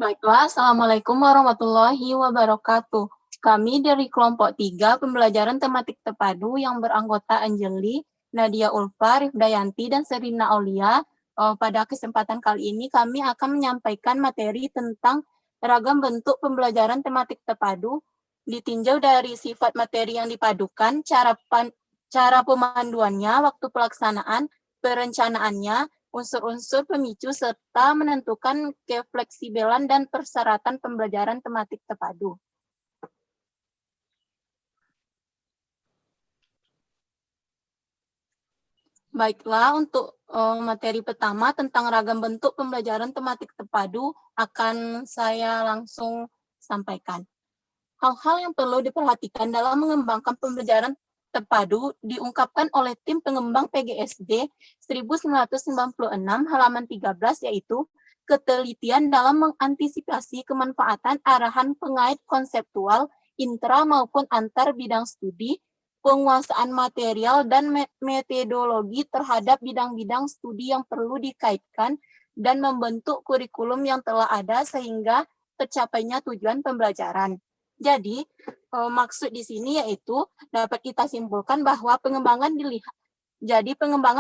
Baiklah, Assalamualaikum warahmatullahi wabarakatuh. Kami dari kelompok 3 pembelajaran tematik terpadu yang beranggota Anjeli, Nadia Ulfa, Rifdayanti, dan Serina Aulia. Pada kesempatan kali ini kami akan menyampaikan materi tentang ragam bentuk pembelajaran tematik terpadu, ditinjau dari sifat materi yang dipadukan, cara pemanduannya, waktu pelaksanaan, perencanaannya, unsur-unsur pemicu, serta menentukan kefleksibelan dan persyaratan pembelajaran tematik terpadu. Baiklah, untuk materi pertama tentang ragam bentuk pembelajaran tematik terpadu akan saya langsung sampaikan. Hal-hal yang perlu diperhatikan dalam mengembangkan pembelajaran terpadu diungkapkan oleh tim pengembang PGSD 1996 halaman 13, yaitu ketelitian dalam mengantisipasi kemanfaatan arahan pengait konseptual intra maupun antar bidang studi, penguasaan material dan metodologi terhadap bidang-bidang studi yang perlu dikaitkan, dan membentuk kurikulum yang telah ada sehingga tercapainya tujuan pembelajaran. Jadi, maksud di sini yaitu dapat kita simpulkan bahwa pengembangan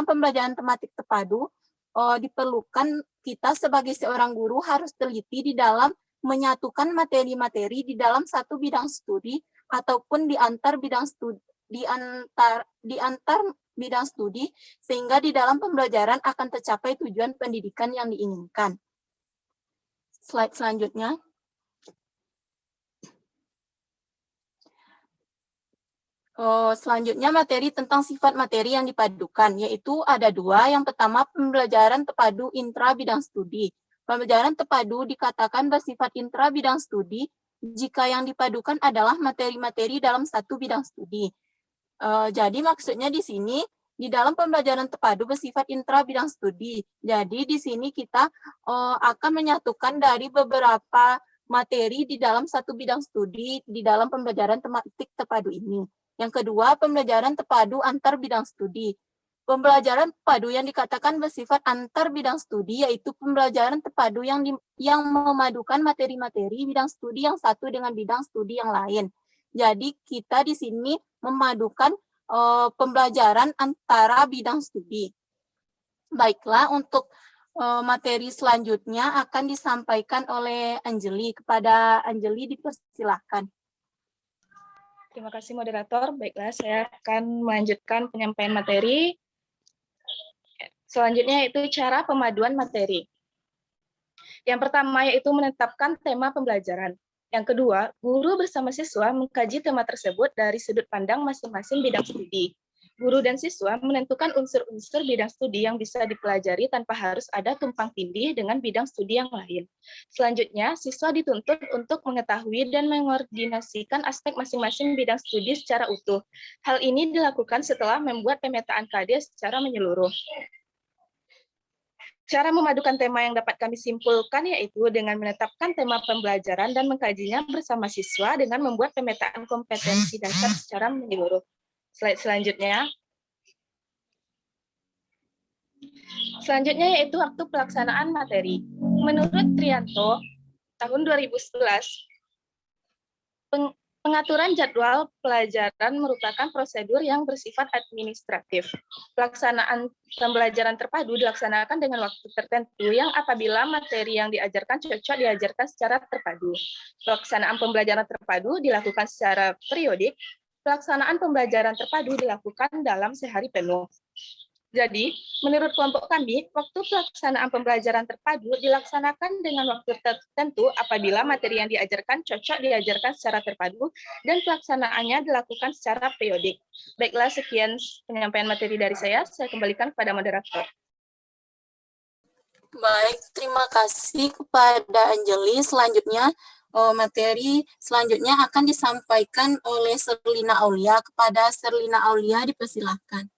pembelajaran tematik terpadu diperlukan kita sebagai seorang guru harus teliti di dalam menyatukan materi-materi di dalam satu bidang studi ataupun di antar bidang studi sehingga di dalam pembelajaran akan tercapai tujuan pendidikan yang diinginkan. Slide selanjutnya. Selanjutnya materi tentang sifat materi yang dipadukan, yaitu ada dua. Yang pertama, pembelajaran terpadu intra bidang studi. Pembelajaran terpadu dikatakan bersifat intra bidang studi jika yang dipadukan adalah materi-materi dalam satu bidang studi. Jadi maksudnya di sini, di dalam pembelajaran terpadu bersifat intra bidang studi. Jadi di sini kita akan menyatukan dari beberapa materi di dalam satu bidang studi di dalam pembelajaran tematik terpadu ini. Yang kedua, pembelajaran terpadu antar bidang studi. Pembelajaran terpadu yang dikatakan bersifat antar bidang studi yaitu pembelajaran terpadu yang memadukan materi-materi bidang studi yang satu dengan bidang studi yang lain. Jadi kita di sini memadukan pembelajaran antara bidang studi. Baiklah, untuk materi selanjutnya akan disampaikan oleh Anjeli. Kepada Anjeli dipersilahkan. Terima kasih moderator. Baiklah, saya akan melanjutkan penyampaian materi. Selanjutnya yaitu cara pemaduan materi. Yang pertama yaitu menetapkan tema pembelajaran. Yang kedua, guru bersama siswa mengkaji tema tersebut dari sudut pandang masing-masing bidang studi. Guru dan siswa menentukan unsur-unsur bidang studi yang bisa dipelajari tanpa harus ada tumpang tindih dengan bidang studi yang lain. Selanjutnya, siswa dituntut untuk mengetahui dan mengordinasikan aspek masing-masing bidang studi secara utuh. Hal ini dilakukan setelah membuat pemetaan KD secara menyeluruh. Cara memadukan tema yang dapat kami simpulkan yaitu dengan menetapkan tema pembelajaran dan mengkajinya bersama siswa dengan membuat pemetaan kompetensi dasar secara menyeluruh. Slide selanjutnya. Selanjutnya yaitu waktu pelaksanaan materi. Menurut Trianto, tahun 2011, pengaturan jadwal pelajaran merupakan prosedur yang bersifat administratif. Pelaksanaan pembelajaran terpadu dilaksanakan dengan waktu tertentu yang apabila materi yang diajarkan cocok diajarkan secara terpadu. Pelaksanaan pembelajaran terpadu dilakukan secara periodik. Pelaksanaan pembelajaran terpadu dilakukan dalam sehari penuh. Jadi, menurut kelompok kami, waktu pelaksanaan pembelajaran terpadu dilaksanakan dengan waktu tertentu apabila materi yang diajarkan cocok diajarkan secara terpadu dan pelaksanaannya dilakukan secara periodik. Baiklah, sekian penyampaian materi dari saya kembalikan kepada moderator. Baik, terima kasih kepada Anjeli. Selanjutnya, materi selanjutnya akan disampaikan oleh Serlina Aulia. Kepada Serlina Aulia dipersilahkan.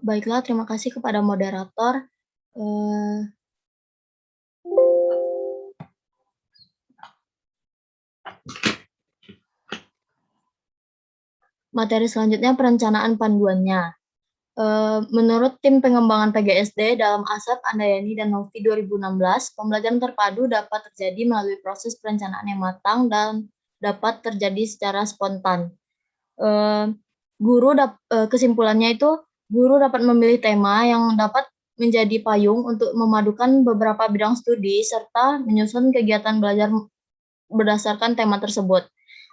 Baiklah, terima kasih kepada moderator. Materi selanjutnya perencanaan panduannya. Menurut tim pengembangan PGSD dalam ASEP, Andayani, dan Novi 2016, pembelajaran terpadu dapat terjadi melalui proses perencanaan yang matang dan dapat terjadi secara spontan. Kesimpulannya itu, guru dapat memilih tema yang dapat menjadi payung untuk memadukan beberapa bidang studi serta menyusun kegiatan belajar berdasarkan tema tersebut.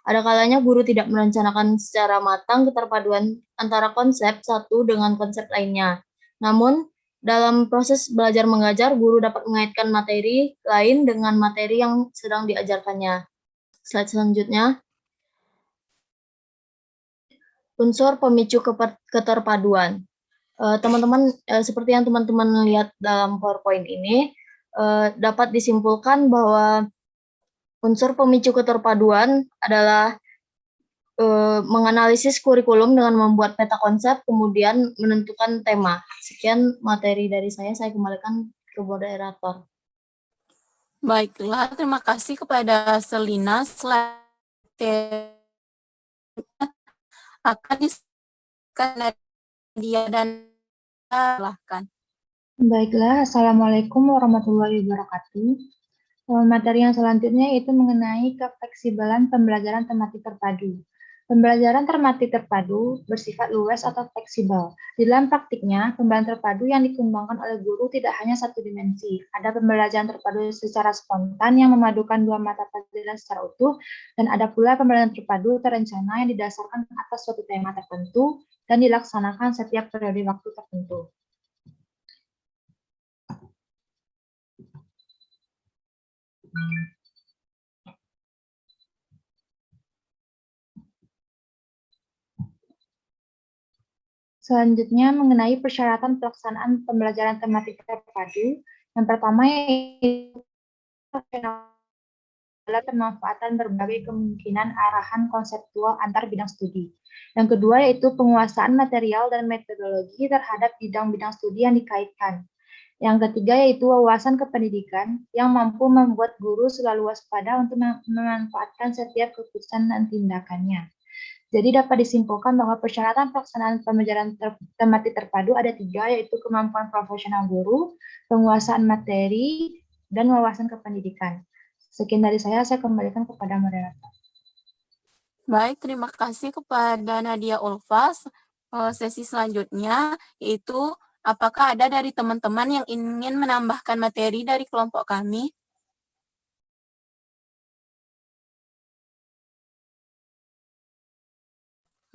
Ada kalanya guru tidak merencanakan secara matang keterpaduan antara konsep satu dengan konsep lainnya. Namun, dalam proses belajar mengajar, guru dapat mengaitkan materi lain dengan materi yang sedang diajarkannya. Slide selanjutnya. Unsur pemicu keterpaduan. Teman-teman, seperti yang teman-teman lihat dalam PowerPoint ini, dapat disimpulkan bahwa unsur pemicu keterpaduan adalah menganalisis kurikulum dengan membuat peta konsep, kemudian menentukan tema. Sekian materi dari saya kembalikan ke moderator. Baiklah, terima kasih kepada Selina. Slide akan disediakan Nadia dan silahkan. Baiklah, Assalamualaikum warahmatullahi wabarakatuh. Materi yang selanjutnya yaitu mengenai kefleksibelan pembelajaran tematik terpadu. Pembelajaran tematik terpadu bersifat luas atau fleksibel. Di dalam praktiknya, pembelajaran terpadu yang dikembangkan oleh guru tidak hanya satu dimensi. Ada pembelajaran terpadu secara spontan yang memadukan dua mata pelajaran secara utuh, dan ada pula pembelajaran terpadu terencana yang didasarkan atas suatu tema tertentu dan dilaksanakan setiap periode waktu tertentu. Selanjutnya mengenai persyaratan pelaksanaan pembelajaran tematik terpadu. Yang pertama yaitu adalah pemanfaatan berbagai kemungkinan arahan konseptual antar bidang studi. Yang kedua yaitu penguasaan material dan metodologi terhadap bidang-bidang studi yang dikaitkan. Yang ketiga yaitu wawasan kependidikan yang mampu membuat guru selalu waspada untuk memanfaatkan setiap keputusan dan tindakannya. Jadi dapat disimpulkan bahwa persyaratan pelaksanaan pembelajaran tematik terpadu ada 3, yaitu kemampuan profesional guru, penguasaan materi, dan wawasan kependidikan. Sekian dari saya kembalikan kepada moderator. Baik, terima kasih kepada Nadia Ulfas. Sesi selanjutnya yaitu apakah ada dari teman-teman yang ingin menambahkan materi dari kelompok kami?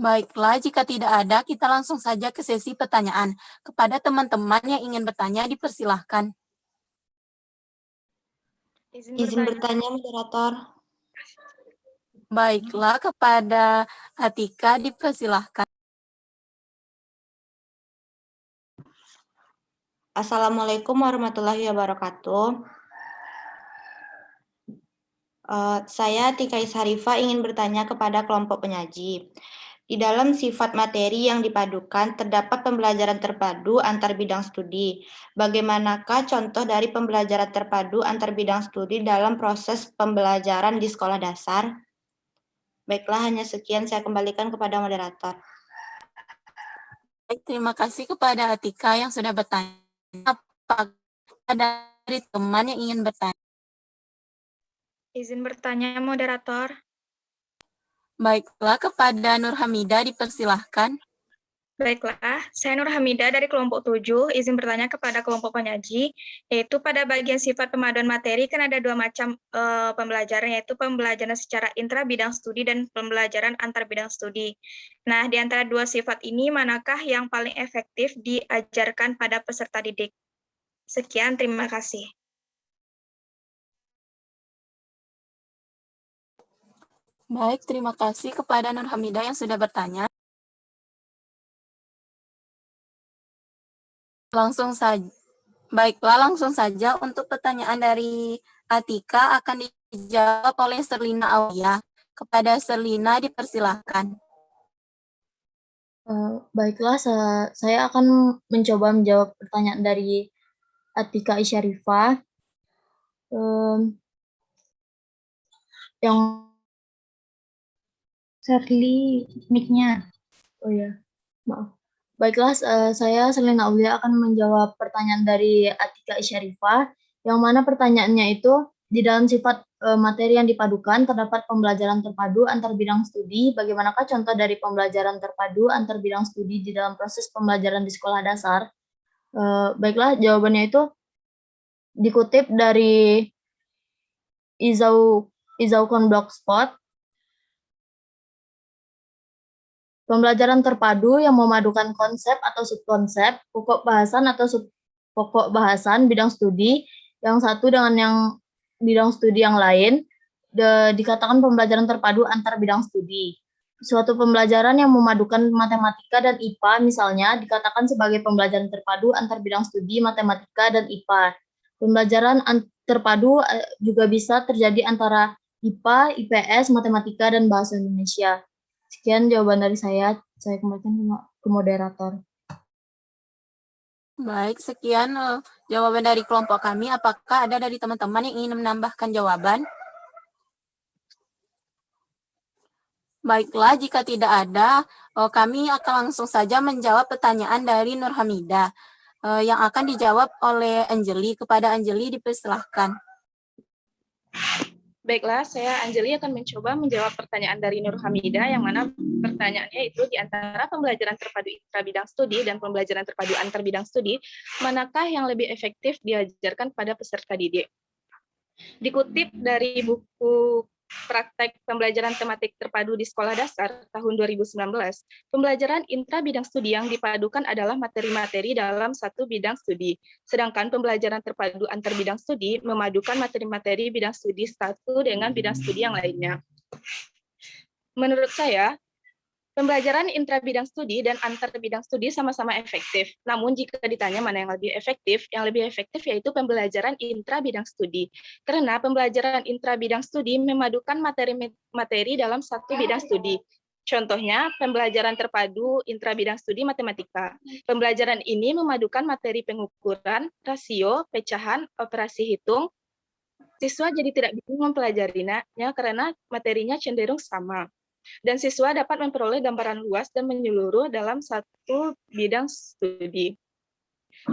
Baiklah, jika tidak ada, kita langsung saja ke sesi pertanyaan. Kepada teman-teman yang ingin bertanya, dipersilahkan. Izin bertanya, moderator. Baiklah, kepada Atika, dipersilahkan. Assalamualaikum warahmatullahi wabarakatuh. Saya Tika Isharifah ingin bertanya kepada kelompok penyaji. Di dalam sifat materi yang dipadukan, terdapat pembelajaran terpadu antar bidang studi. Bagaimanakah contoh dari pembelajaran terpadu antar bidang studi dalam proses pembelajaran di sekolah dasar? Baiklah, hanya sekian, saya kembalikan kepada moderator. Baik, terima kasih kepada Atika yang sudah bertanya. Apakah ada dari teman yang ingin bertanya? Izin bertanya, moderator. Baiklah, kepada Nur Hamidah, dipersilahkan. Baiklah, saya Nur Hamidah dari kelompok 7, izin bertanya kepada kelompok penyaji, yaitu pada bagian sifat pemaduan materi kan ada 2 macam pembelajaran, yaitu pembelajaran secara intra bidang studi dan pembelajaran antar bidang studi. Nah, di antara 2 sifat ini, manakah yang paling efektif diajarkan pada peserta didik? Sekian, terima kasih. Baik, terima kasih kepada Nur Hamidah yang sudah bertanya. Baiklah, langsung saja untuk pertanyaan dari Atika akan dijawab oleh Serlina Aulia. Kepada Serlina, dipersilahkan. Baiklah, saya akan mencoba menjawab pertanyaan dari Atika Isyarifah. Yang Serli, mic-nya. Oh ya, maaf. Baiklah, saya Selena Aulia akan menjawab pertanyaan dari Atika Isyarifah, yang mana pertanyaannya itu, di dalam sifat materi yang dipadukan terdapat pembelajaran terpadu antar bidang studi. Bagaimanakah contoh dari pembelajaran terpadu antar bidang studi di dalam proses pembelajaran di sekolah dasar? Baiklah, jawabannya itu dikutip dari Izaukon Blogspot. Pembelajaran terpadu yang memadukan konsep atau subkonsep, pokok bahasan atau subpokok bahasan bidang studi yang satu dengan yang bidang studi yang lain, dikatakan pembelajaran terpadu antar bidang studi. Suatu pembelajaran yang memadukan matematika dan IPA misalnya dikatakan sebagai pembelajaran terpadu antar bidang studi matematika dan IPA. Pembelajaran terpadu juga bisa terjadi antara IPA, IPS, matematika, dan bahasa Indonesia. Sekian jawaban dari saya kembalikan ke moderator. Baik, sekian jawaban dari kelompok kami. Apakah ada dari teman-teman yang ingin menambahkan jawaban? Baiklah, jika tidak ada, kami akan langsung saja menjawab pertanyaan dari Nur Hamidah, yang akan dijawab oleh Anjeli. Kepada Anjeli dipersilahkan. Baiklah, saya Anjeli akan mencoba menjawab pertanyaan dari Nur Hamidah, yang mana pertanyaannya itu di antara pembelajaran terpadu intra bidang studi dan pembelajaran terpadu antar bidang studi, manakah yang lebih efektif diajarkan pada peserta didik? Dikutip dari buku Praktek Pembelajaran Tematik Terpadu di Sekolah Dasar tahun 2019, pembelajaran intra bidang studi yang dipadukan adalah materi-materi dalam satu bidang studi, sedangkan pembelajaran terpadu antar bidang studi memadukan materi-materi bidang studi satu dengan bidang studi yang lainnya. Menurut saya, pembelajaran intra bidang studi dan antar bidang studi sama-sama efektif. Namun jika ditanya mana yang lebih efektif yaitu pembelajaran intra bidang studi. Karena pembelajaran intra bidang studi memadukan materi-materi dalam satu bidang studi. Contohnya, pembelajaran terpadu intra bidang studi matematika. Pembelajaran ini memadukan materi pengukuran, rasio, pecahan, operasi hitung. Siswa jadi tidak bingung mempelajarinya karena materinya cenderung sama. Dan siswa dapat memperoleh gambaran luas dan menyeluruh dalam satu bidang studi.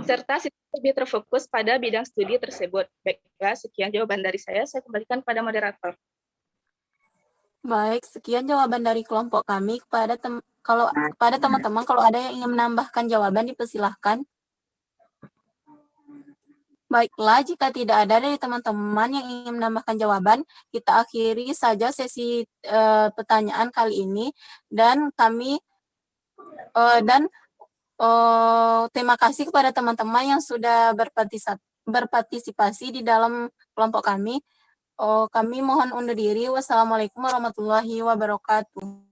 Serta siswa lebih terfokus pada bidang studi tersebut. Baiklah, sekian jawaban dari saya kembalikan pada moderator. Baik, sekian jawaban dari kelompok kami. Kepada teman-teman, kalau ada yang ingin menambahkan jawaban, dipersilahkan. Baiklah, jika tidak ada dari teman-teman yang ingin menambahkan jawaban, kita akhiri saja sesi pertanyaan kali ini, dan terima kasih kepada teman-teman yang sudah berpartisipasi di dalam kelompok kami. Kami mohon undur diri. Wassalamualaikum warahmatullahi wabarakatuh.